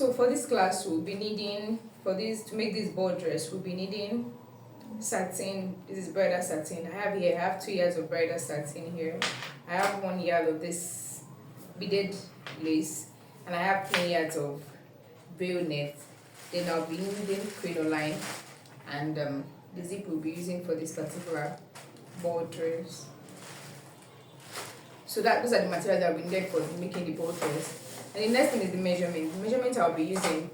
So for this class, we'll be needing, for this, to make this ball dress, we'll be needing satin. This is bridal satin. I have 2 yards of bridal satin here. I have 1 yard of this beaded lace, and I have 10 yards of veil net. Then I'll be needing crinoline, and the zip we'll be using for this particular ball dress. So those are the materials that we need for making the ball dress. And the next thing is the measurement. The measurement I'll be using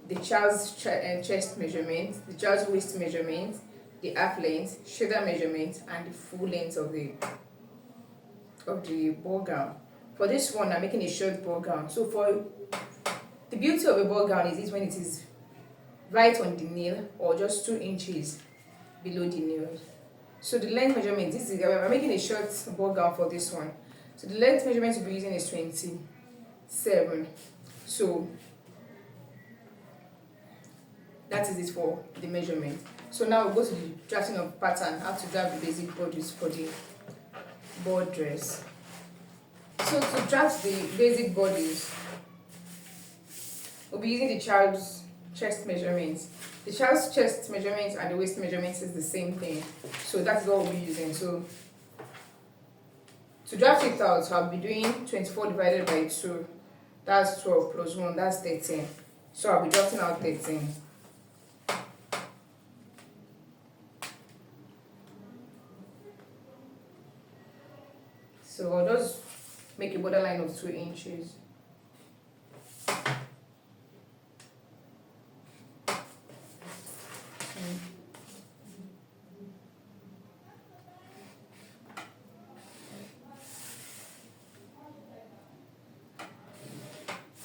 the child's chest measurement, the child's waist measurement, the half length, shoulder measurement, and the full length of the ball gown. For this one, I'm making a short ball gown. So for the beauty of a ball gown is when it is right on the nail or just 2 inches below the nail. So the length measurement, I'm making a short ball gown for this one. So the length measurement we'll be using is 27. So that is it for the measurement. So now we'll go to the drafting of pattern, how to draft the basic bodies for the ball dress. So to draft the basic bodies, we'll be using the child's chest measurements. The child's chest measurements and the waist measurements is the same thing. So that's what we'll be using. So to draft it out, I'll be doing 24 divided by 2. That's 12 plus 1, that's 13. So I'll be drafting out 13. So I'll just make a borderline of 2 inches.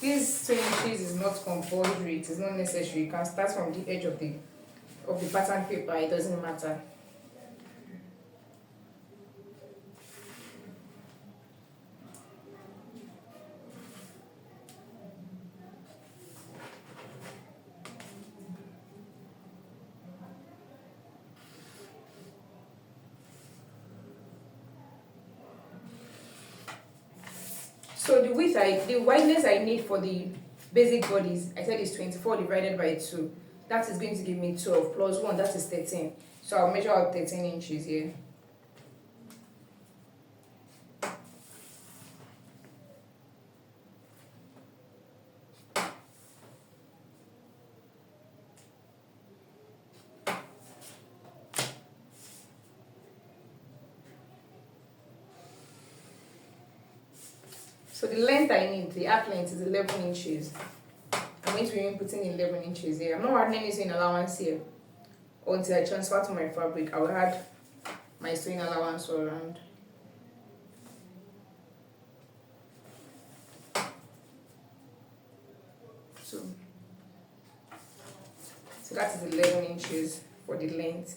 This 2 inches is not compulsory, it is not necessary. You can start from the edge of the pattern paper, it doesn't matter. So the wideness I need for the basic bodies, I said is 24 divided by 2. That is going to give me 12 plus 1, that is 13. So I'll measure out 13 inches here. So the length I need, the half length is 11 inches. I'm going to be inputting 11 inches here. I'm not adding any sewing allowance here. Until I transfer to my fabric, I will add my sewing allowance around. So that is 11 inches for the length.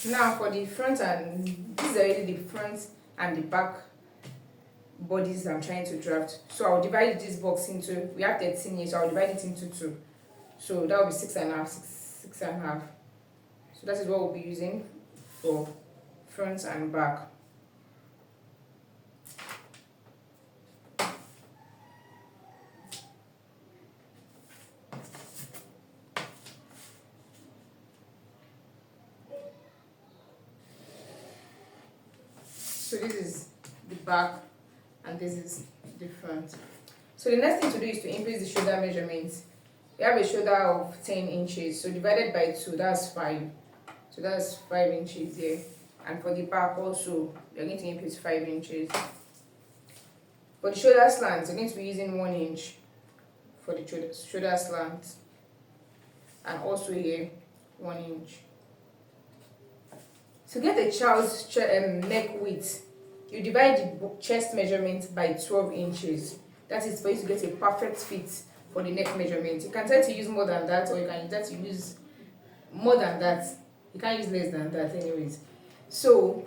Now for the front, and this is already the front and the back bodies I'm trying to draft. So I'll divide this box into, we have 13 here, so I'll divide it into 2. So that will be 6.5, 6.5. So that is what we'll be using for front and back. So this is the back and this is the front. So the next thing to do is to increase the shoulder measurements. We have a shoulder of 10 inches, so divided by 2, that's 5. So that's 5 inches here. And for the back also, we're going to increase 5 inches. For the shoulder slant, we're going to be using 1 inch for the shoulder slant. And also here, 1 inch. To get a child's neck width, you divide the chest measurement by 12 inches. That is for you to get a perfect fit for the neck measurement. You can try to use more than that, or you can try to use more than that. You can't use less than that anyways. So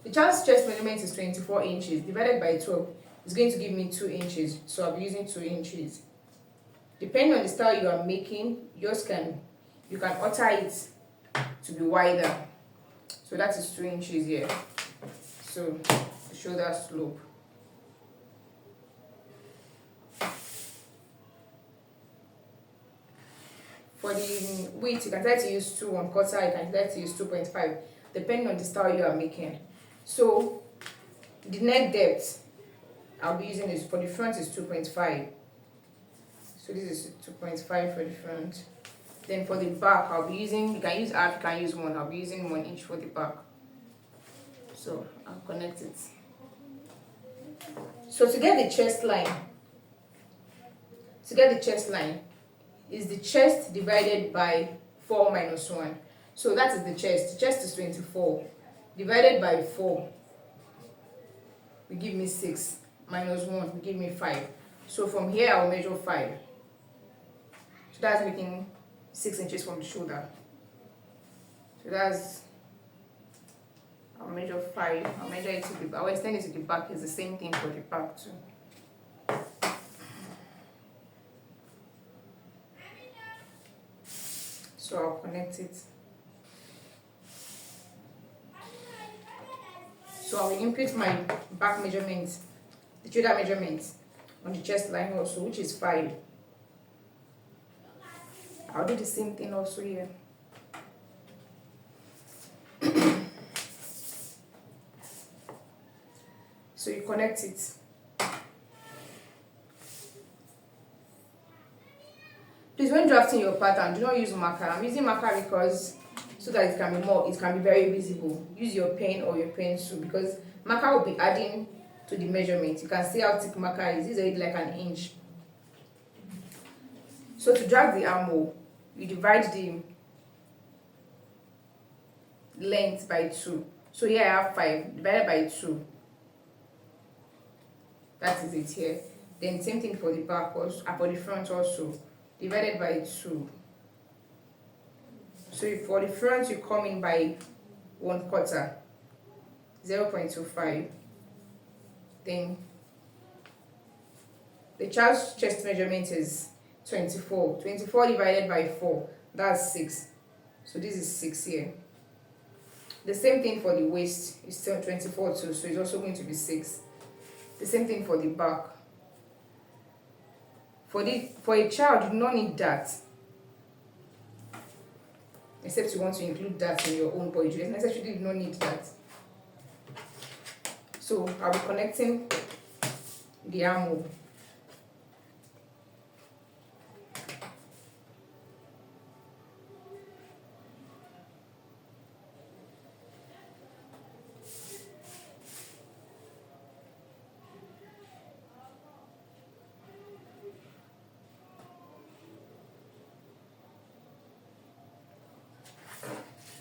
the child's chest measurement is 24 inches. Divided by 12 is going to give me 2 inches. So I'll be using 2 inches. Depending on the style you are making, you can alter it to be wider. So that is 2 inches here. So the shoulder slope. For the width, you can try to use 2 1/4, you can try to use 2.5, depending on the style you are making. So the neck depth I'll be using is, for the front is 2.5. So this is 2.5 for the front. Then for the back, I'll be using, you can use half, you can use 1. I'll be using 1 inch for the back. So I'll connect it. So to get the chest line, is the chest divided by 4 minus 1. So that is the chest. The chest is 24. Divided by 4 will give me 6. Minus 1 will give me 5. So from here I'll measure 5. So that's making 6 inches from the shoulder. So that's, I'll measure 5. I'll measure it to the, I'll extend it to the back. It's the same thing for the back too. So I'll connect it. So I will input my back measurement, the shoulder measurement on the chest line also, which is 5. I'll do the same thing also here. So you connect it. Please, when drafting your pattern, do not use marker. I'm using marker because so that it can be very visible. Use your pen or your pencil, because marker will be adding to the measurement. You can see how thick marker is. This is already like an inch. So to drag the armhole, you divide the length by 2. So here I have 5 divided by 2. That is it here. Then same thing for the back also, for the front also. Divided by 2. So if for the front you come in by 1/4, 0.25. Then the child's chest measurement is 24. 24 divided by 4, that's 6. So this is 6 here. The same thing for the waist is still 24 too, so it's also going to be 6. The same thing for the back. For a child, you do not need that, except you want to include that in your own body. You necessarily do not need that. So I'll be connecting the armhole.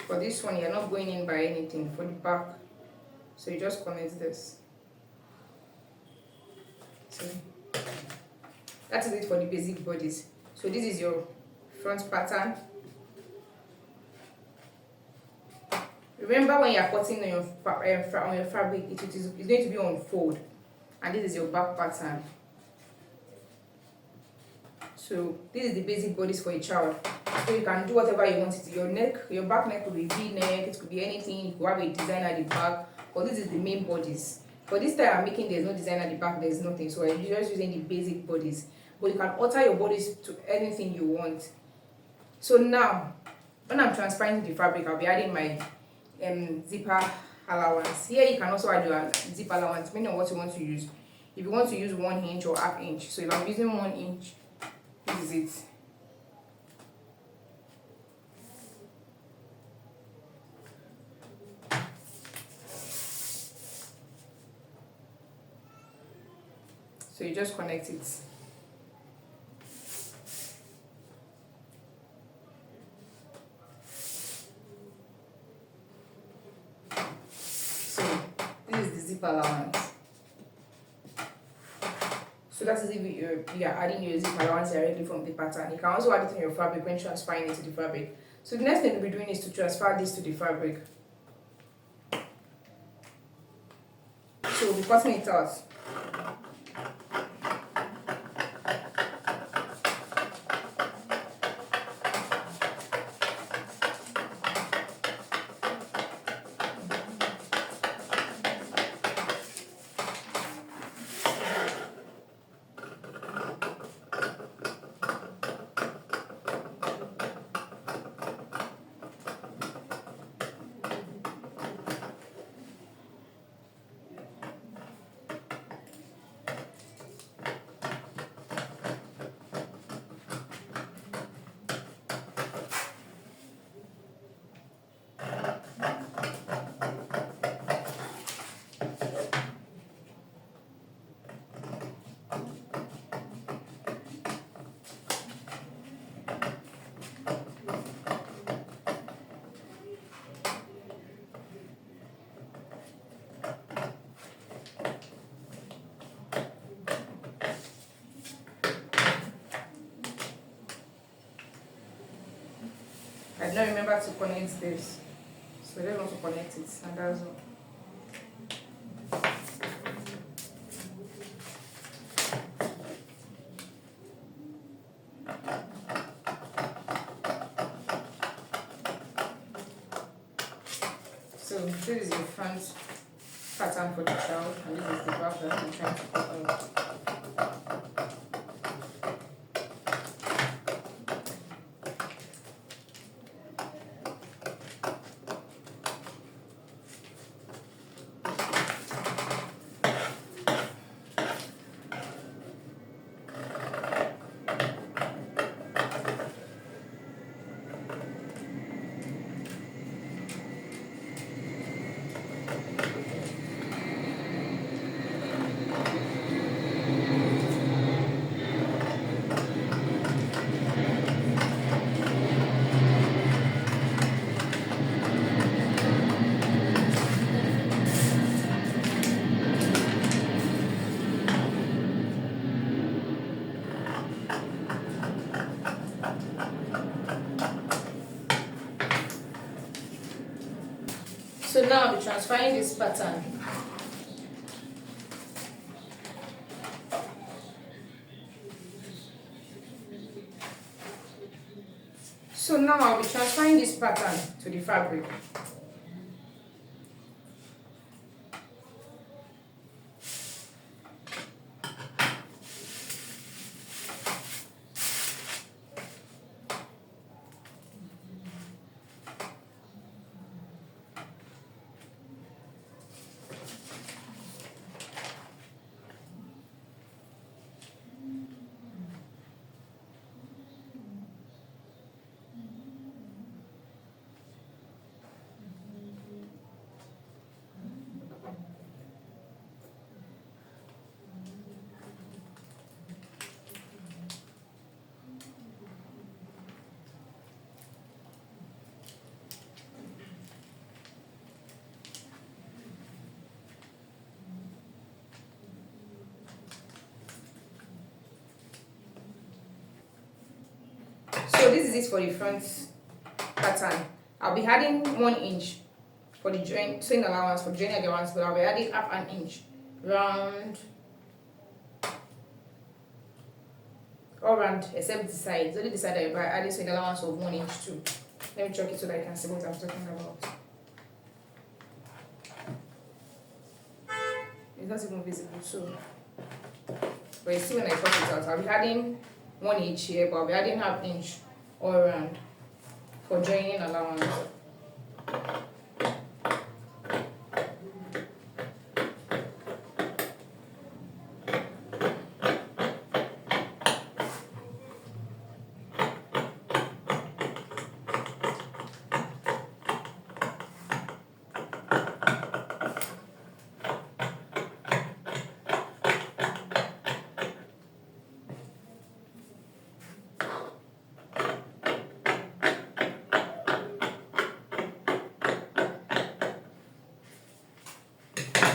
For this one, you're not going in by anything for the back, so you just connect this. So that is it for the basic bodies. So this is your front pattern. Remember, when you are cutting on your fabric, it's going to be on fold, and this is your back pattern. So this is the basic bodies for a child. So you can do whatever you want it. Your neck, your back neck could be V-neck, it could be anything. You could have a design at the back, but this is the main bodies. For this style I'm making, there's no design at the back, there's nothing. So I'm just using the basic bodies. But you can alter your bodies to anything you want. So now, when I'm transferring the fabric, I'll be adding my zipper allowance. Here you can also add your zip allowance, depending on what you want to use. If you want to use 1 inch or ½ inch. So if I'm using 1 inch, this is it. So you just connect it. So this is the zip allowance. So that is if you are adding your zip allowance directly from the pattern. You can also add it in your fabric when transferring it to the fabric. So the next thing we'll be doing is to transfer this to the fabric. So we'll be cutting it out. did not remember to connect this. So I just want to connect it, and that's all. So this is the front pattern for the child, and this is the back that I'm trying to cut out. So now I'll be transferring this pattern. So now I'll be transferring this pattern to the fabric. So this is it for the front pattern. I'll be adding 1 inch for the sewing allowance for joining allowance, but I'll be adding half an inch round, all round except the sides. Only the side that I added sewing allowance of 1 inch too. Let me check it so that I can see what I'm talking about. It's not even visible, so but you see when I cut it out, I'll be adding 1 inch here, but I'll be adding half inch all around for joining allowance.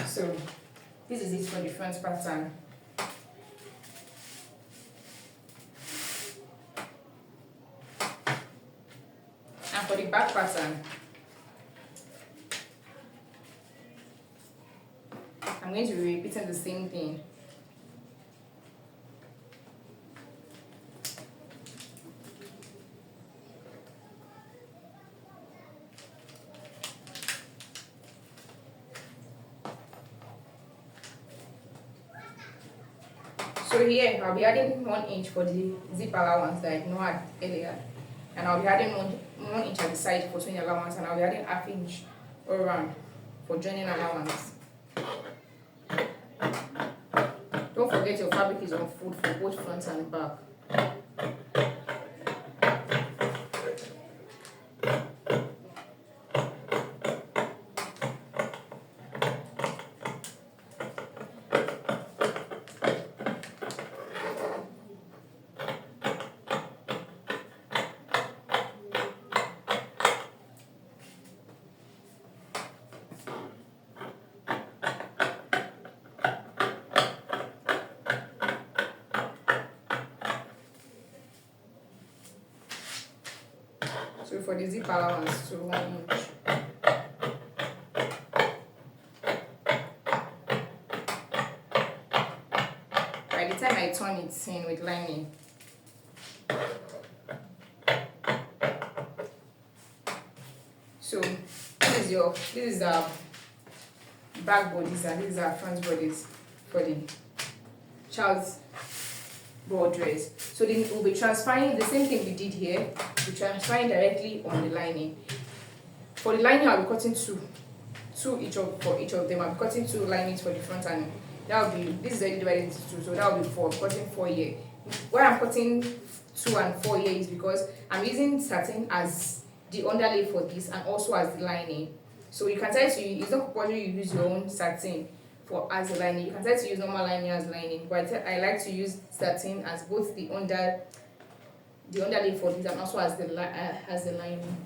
So this is it for the front pattern. And for the back pattern, I'm going to be repeating the same thing. So here I'll be adding 1 inch for the zip allowance that I ignored earlier, and I'll be adding 1 inch at the side for sewing allowance, and I'll be adding half inch all around for joining allowance. Don't forget your fabric is on fold for both front and back. for the zip allowance to 1 inch. By the time I turn it in with lining, so this is our back bodies and these are front bodies for the child's ball dress. So then we'll be transferring the same thing we did here. We're transferring directly on the lining. For the lining, I'll be cutting two for each of them. I'll be cutting 2 linings for the front, and that will be, this is already divided into 2, so that will be 4. I'm cutting 4 here. Why I'm cutting 2 and 4 here is because I'm using satin as the underlay for this and also as the lining. So you can try to, it's not compulsory you use your own satin for as the lining. You can try to use normal lining as lining, but I like to use satin as both the underlay for this and also as the lining.